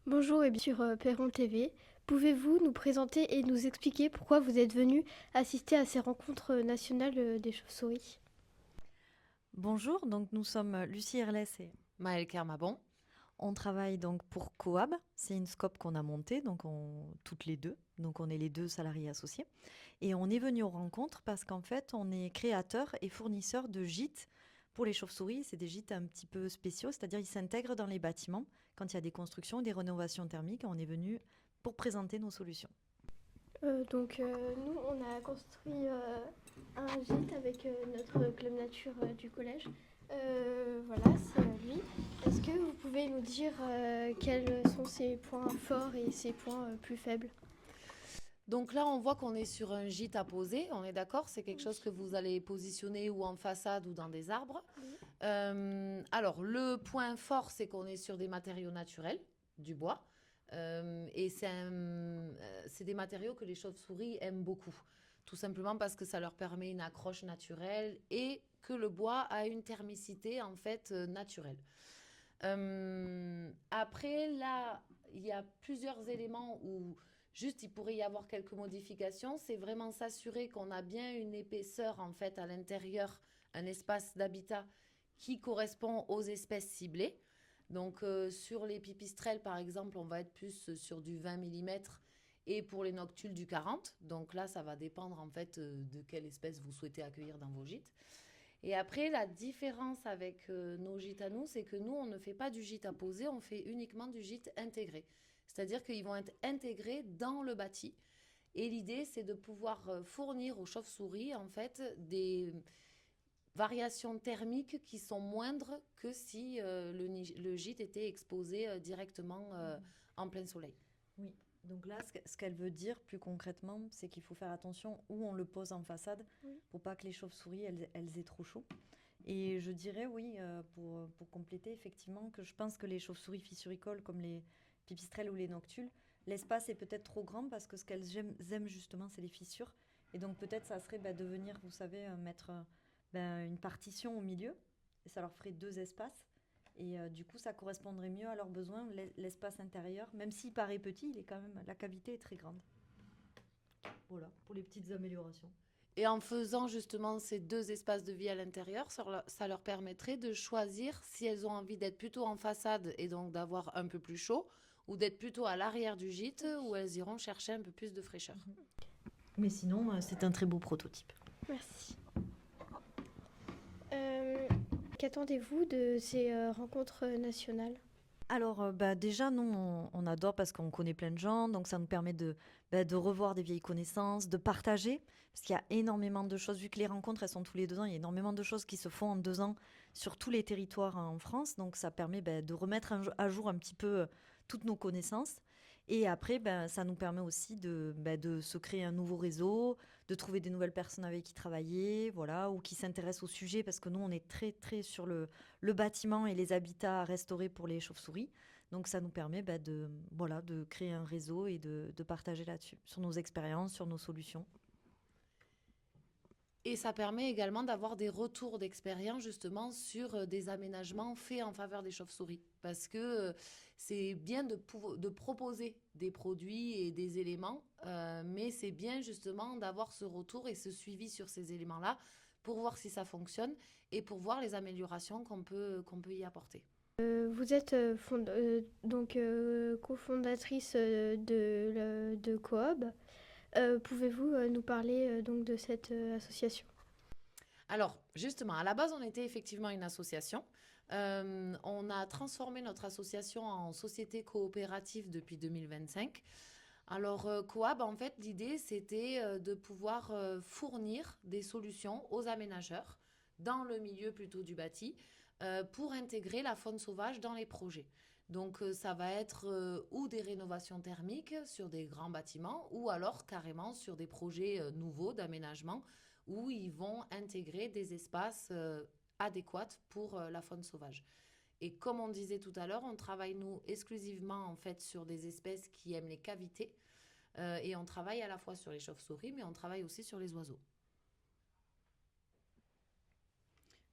Bonjour et bien sur Perron TV. Pouvez-vous nous présenter et nous expliquer pourquoi vous êtes venu assister à ces rencontres nationales des chauves-souris? Bonjour, donc nous sommes Lucie Herlès et Maëlle Kermabon. on travaille donc pour Coab. C'est une scope qu'on a montée, toutes les deux. Donc on est les deux salariés associés. Et on est venu aux rencontres parce qu'en fait, on est créateur et fournisseur de gîtes pour les chauves-souris. C'est des gîtes un petit peu spéciaux, c'est-à-dire ils s'intègrent dans les bâtiments quand il y a des constructions, des rénovations thermiques. On est venu pour présenter nos solutions. Nous, on a construit un gîte avec notre club nature du collège. Voilà, c'est lui. Est-ce que vous pouvez nous dire quels sont ses points forts et ses points plus faibles? Donc là, on voit qu'on est sur un gîte à poser, on est d'accord? C'est quelque chose Oui. que vous allez positionner ou en façade ou dans des arbres. Oui. Alors, le point fort, c'est qu'on est sur des matériaux naturels, du bois. Et c'est des matériaux que les chauves-souris aiment beaucoup. Tout simplement parce que ça leur permet une accroche naturelle et que le bois a une thermicité en fait naturelle. Après, là, il y a plusieurs éléments où juste il pourrait y avoir quelques modifications. C'est vraiment s'assurer qu'on a bien une épaisseur en fait à l'intérieur, un espace d'habitat qui correspond aux espèces ciblées. Donc sur les pipistrelles par exemple, on va être plus sur du 20 mm et pour les noctules du 40. Donc là, ça va dépendre en fait de quelle espèce vous souhaitez accueillir dans vos gîtes. Et après, la différence avec nos gîtes à nous, c'est que nous, on ne fait pas du gîte à poser, on fait uniquement du gîte intégré. C'est-à-dire qu'ils vont être intégrés dans le bâti. Et l'idée, c'est de pouvoir fournir aux chauves-souris, en fait, des variations thermiques qui sont moindres que si le gîte était exposé directement en plein soleil. Oui, donc là, ce qu'elle veut dire plus concrètement, c'est qu'il faut faire attention où on le pose en façade Oui. pour pas que les chauves-souris, elles aient trop chaud. Et je dirais, oui, pour compléter, effectivement, que je pense que les chauves-souris fissuricoles, comme les pipistrelles ou les noctules, l'espace est peut-être trop grand parce que ce qu'elles aiment justement, c'est les fissures. Et donc peut-être ça serait de venir, vous savez, mettre une partition au milieu, et ça leur ferait deux espaces. Et du coup, ça correspondrait mieux à leurs besoins, l'espace intérieur. Même s'il paraît petit, il est quand même, la cavité est très grande. Voilà, pour les petites améliorations. Et en faisant justement ces deux espaces de vie à l'intérieur, ça leur permettrait de choisir si elles ont envie d'être plutôt en façade et donc d'avoir un peu plus chaud, ou d'être plutôt à l'arrière du gîte où elles iront chercher un peu plus de fraîcheur. Mais sinon, c'est un très beau prototype. Merci. Euh, Qu'attendez-vous de ces rencontres nationales? Alors, déjà, nous, on adore parce qu'on connaît plein de gens, donc ça nous permet de revoir des vieilles connaissances, de partager, parce qu'il y a énormément de choses, vu que les rencontres, elles sont tous les 2 ans, il y a énormément de choses qui se font en 2 ans sur tous les territoires en France, donc ça permet de remettre à jour un petit peu toutes nos connaissances. Et après, ça nous permet aussi de se créer un nouveau réseau, de trouver des nouvelles personnes avec qui travailler, voilà, ou qui s'intéressent au sujet, parce que nous, on est très, très sur le bâtiment et les habitats à restaurer pour les chauves-souris. Donc ça nous permet voilà, de créer un réseau et de partager là-dessus, sur nos expériences, sur nos solutions. Et ça permet également d'avoir des retours d'expérience justement sur des aménagements faits en faveur des chauves-souris. Parce que c'est bien de proposer des produits et des éléments, mais c'est bien justement d'avoir ce retour et ce suivi sur ces éléments-là pour voir si ça fonctionne et pour voir les améliorations qu'on peut y apporter. Vous êtes cofondatrice de Coop. Pouvez-vous nous parler donc de cette association? Alors, justement, à la base, on était effectivement une association. On a transformé notre association en société coopérative depuis 2025. Alors, Coab, en fait, l'idée, c'était de pouvoir fournir des solutions aux aménageurs dans le milieu plutôt du bâti pour intégrer la faune sauvage dans les projets. Donc, ça va être ou des rénovations thermiques sur des grands bâtiments ou alors carrément sur des projets nouveaux d'aménagement où ils vont intégrer des espaces adéquats pour la faune sauvage. Et comme on disait tout à l'heure, on travaille nous exclusivement en fait sur des espèces qui aiment les cavités et on travaille à la fois sur les chauves-souris mais on travaille aussi sur les oiseaux.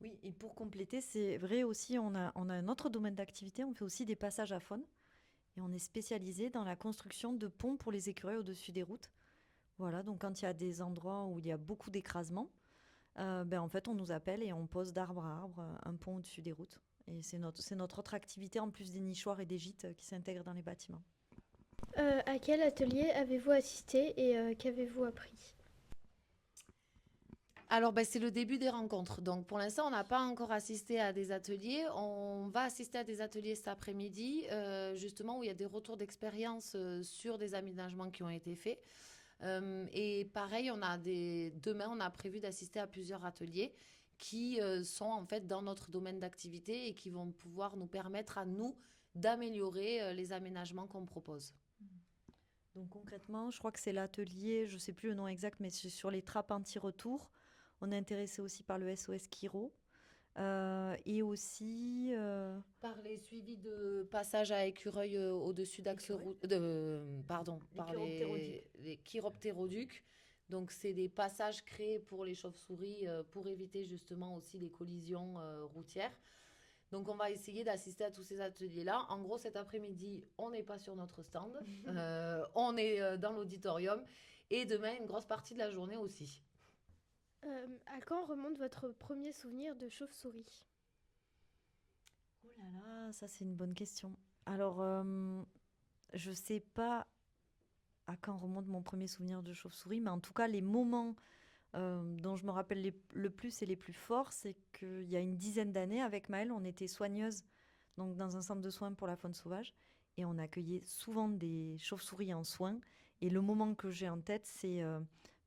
Oui, et pour compléter, c'est vrai aussi, on a un autre domaine d'activité, on fait aussi des passages à faune. Et on est spécialisé dans la construction de ponts pour les écureuils au-dessus des routes. Voilà, donc quand il y a des endroits où il y a beaucoup d'écrasement, en fait, on nous appelle et on pose d'arbre à arbre un pont au-dessus des routes. Et c'est notre autre activité, en plus des nichoirs et des gîtes qui s'intègrent dans les bâtiments. À quel atelier avez-vous assisté et qu'avez-vous appris? Alors, c'est le début des rencontres. Donc, pour l'instant, on n'a pas encore assisté à des ateliers. On va assister à des ateliers cet après-midi, justement, où il y a des retours d'expérience sur des aménagements qui ont été faits. Et pareil, demain, on a prévu d'assister à plusieurs ateliers qui sont en fait dans notre domaine d'activité et qui vont pouvoir nous permettre à nous d'améliorer les aménagements qu'on propose. Donc concrètement, je crois que c'est l'atelier, je ne sais plus le nom exact, mais c'est sur les trappes anti-retour. On est intéressé aussi par le SOS Kiro. Et aussi... Par les suivis de passage à écureuil au-dessus d'axes pardon, par les chiroptéroducs. Donc, c'est des passages créés pour les chauves-souris pour éviter justement aussi les collisions routières. Donc, on va essayer d'assister à tous ces ateliers-là. En gros, cet après-midi, on n'est pas sur notre stand. On est dans l'auditorium. Et demain, une grosse partie de la journée aussi. À quand remonte votre premier souvenir de chauve-souris? Oh là là, ça c'est une bonne question. Alors, je sais pas à quand remonte mon premier souvenir de chauve-souris, mais en tout cas, les moments dont je me rappelle le plus et les plus forts, c'est qu'il y a une dizaine d'années, avec Maëlle, on était soigneuse donc dans un centre de soins pour la faune sauvage, et on accueillait souvent des chauves-souris en soins. Et le moment que j'ai en tête, c'est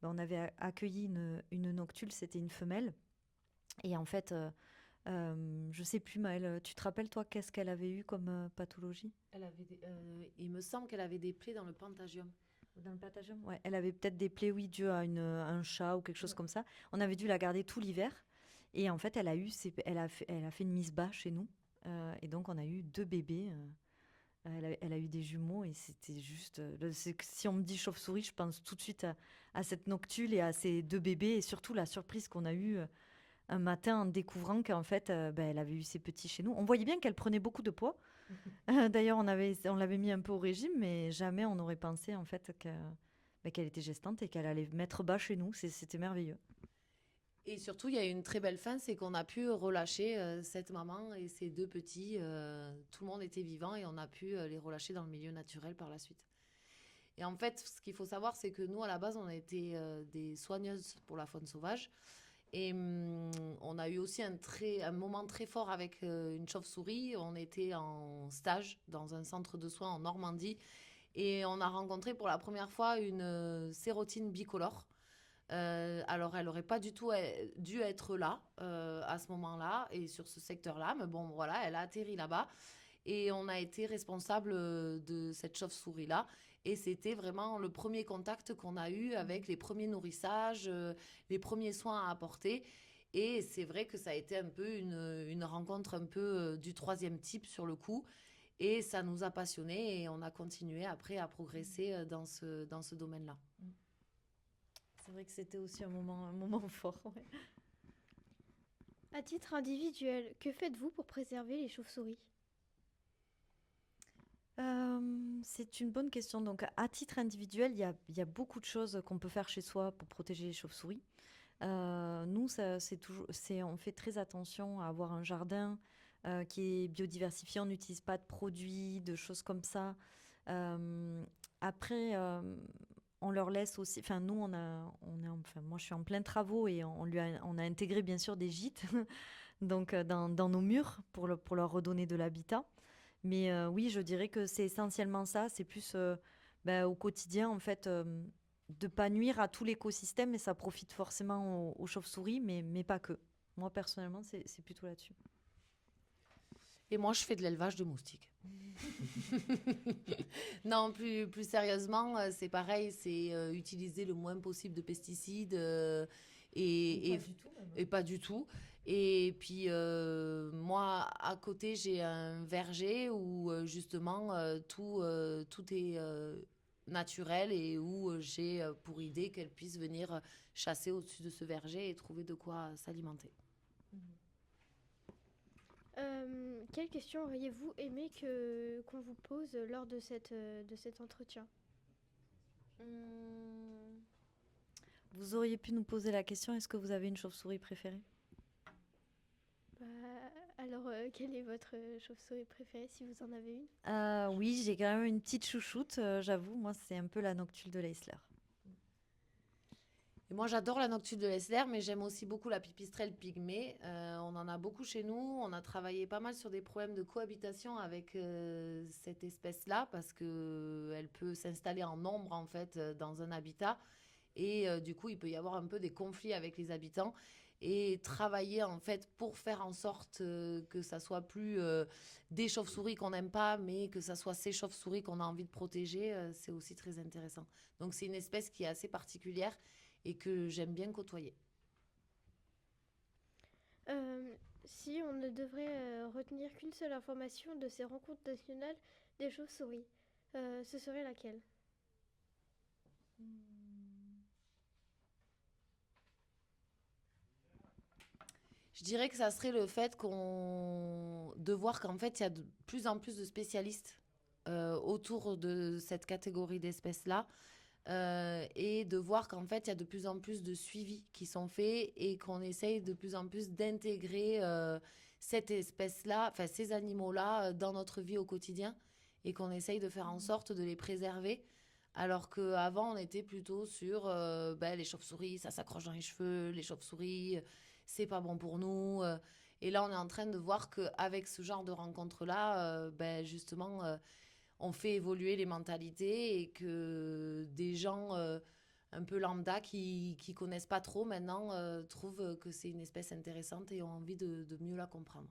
on avait accueilli une noctule, c'était une femelle, et en fait, je sais plus, Maëlle, tu te rappelles toi qu'est-ce qu'elle avait eu comme pathologie? Il me semble qu'elle avait des plaies dans le pentagium. Dans le patagium, ouais. Elle avait peut-être des plaies, oui, dues à un chat ou quelque chose comme ça. On avait dû la garder tout l'hiver. Et en fait, elle a fait une mise bas chez nous. Et donc, on a eu 2 bébés. Elle a eu des jumeaux et c'était juste... si on me dit chauve-souris, je pense tout de suite à cette noctule et à ces 2 bébés. Et surtout, la surprise qu'on a eue un matin en découvrant qu'en fait, elle avait eu ses petits chez nous. On voyait bien qu'elle prenait beaucoup de poids. D'ailleurs, on l'avait mis un peu au régime, mais jamais on n'aurait pensé en fait qu'elle était gestante et qu'elle allait mettre bas chez nous. C'était merveilleux. Et surtout, il y a une très belle fin, c'est qu'on a pu relâcher cette maman et ses 2 petits. Tout le monde était vivant et on a pu les relâcher dans le milieu naturel par la suite. Et en fait, ce qu'il faut savoir, c'est que nous, à la base, on a été des soigneuses pour la faune sauvage. Et on a eu aussi un moment très fort avec une chauve-souris. On était en stage dans un centre de soins en Normandie et on a rencontré pour la première fois une sérotine bicolore. Alors, elle n'aurait pas du tout dû être là à ce moment-là et sur ce secteur-là. Mais bon, voilà, elle a atterri là-bas et on a été responsable de cette chauve-souris-là. Et c'était vraiment le premier contact qu'on a eu avec les premiers nourrissages, les premiers soins à apporter. Et c'est vrai que ça a été un peu une rencontre un peu du 3e type sur le coup. Et ça nous a passionnés et on a continué après à progresser dans ce domaine-là. C'est vrai que c'était aussi un moment fort. Ouais. À titre individuel, que faites-vous pour préserver les chauves-souris? C'est une bonne question. Donc, à titre individuel, il y a beaucoup de choses qu'on peut faire chez soi pour protéger les chauves-souris. Nous, on fait très attention à avoir un jardin qui est biodiversifié. On n'utilise pas de produits, de choses comme ça. Après, on leur laisse aussi. Enfin, nous, moi, je suis en plein travaux et on a intégré bien sûr des gîtes, donc dans nos murs pour leur redonner de l'habitat. Mais oui, je dirais que c'est essentiellement ça. C'est plus au quotidien, en fait, de pas nuire à tout l'écosystème. Et ça profite forcément aux chauves-souris, mais pas que. Moi, personnellement, c'est plutôt là-dessus. Et moi, je fais de l'élevage de moustiques. Non, plus sérieusement, c'est pareil. C'est utiliser le moins possible de pesticides et pas du tout. Et puis, moi, à côté, j'ai un verger où, justement, tout est naturel et où j'ai pour idée qu'elle puisse venir chasser au-dessus de ce verger et trouver de quoi s'alimenter. Quelle question auriez-vous aimé qu'on vous pose lors de cet entretien? Hum, Vous auriez pu nous poser la question, est-ce que vous avez une chauve-souris préférée? Bah, alors, quelle est votre chauve-souris préférée, si vous en avez une? Oui, j'ai quand même une petite chouchoute, j'avoue. Moi, c'est un peu la noctule de Leisler. Et moi, j'adore la noctule de Lessler, mais j'aime aussi beaucoup la pipistrelle pygmée. On en a beaucoup chez nous. On a travaillé pas mal sur des problèmes de cohabitation avec cette espèce-là parce que elle peut s'installer en nombre en fait dans un habitat et du coup, il peut y avoir un peu des conflits avec les habitants et travailler en fait pour faire en sorte que ça soit plus des chauves-souris qu'on n'aime pas, mais que ça soit ces chauves-souris qu'on a envie de protéger, c'est aussi très intéressant. Donc c'est une espèce qui est assez particulière et que j'aime bien côtoyer. Euh, Si on ne devrait retenir qu'une seule information de ces rencontres nationales des chauves-souris, ce serait laquelle? Je dirais que ça serait le fait de voir qu'en fait, il y a de plus en plus de spécialistes autour de cette catégorie d'espèces-là. Et de voir qu'en fait, il y a de plus en plus de suivis qui sont faits et qu'on essaye de plus en plus d'intégrer cette espèce-là, enfin ces animaux-là, dans notre vie au quotidien et qu'on essaye de faire en sorte de les préserver. Alors qu'avant, on était plutôt sur les chauves-souris, ça s'accroche dans les cheveux, les chauves-souris, c'est pas bon pour nous. Et là, on est en train de voir qu'avec ce genre de rencontres-là, justement, on fait évoluer les mentalités et que des gens un peu lambda qui connaissent pas trop maintenant trouvent que c'est une espèce intéressante et ont envie de mieux la comprendre.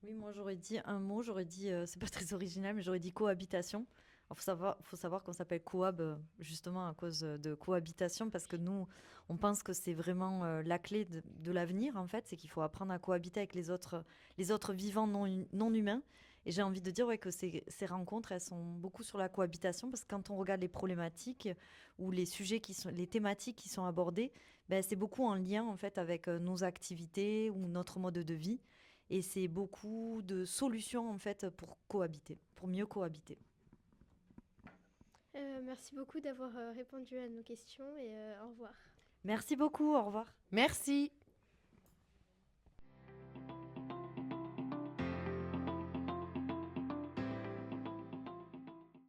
Oui, moi j'aurais dit un mot, j'aurais dit, c'est pas très original, mais j'aurais dit cohabitation. Il faut savoir qu'on s'appelle coab justement à cause de cohabitation, parce que nous, on pense que c'est vraiment la clé de l'avenir, en fait, c'est qu'il faut apprendre à cohabiter avec les autres vivants non humains. Et j'ai envie de dire ouais, que ces rencontres, elles sont beaucoup sur la cohabitation, parce que quand on regarde les problématiques ou les sujets les thématiques qui sont abordées, ben, c'est beaucoup en lien en fait avec nos activités ou notre mode de vie. Et c'est beaucoup de solutions en fait pour cohabiter, pour mieux cohabiter. Merci beaucoup d'avoir répondu à nos questions et au revoir. Merci beaucoup, au revoir. Merci.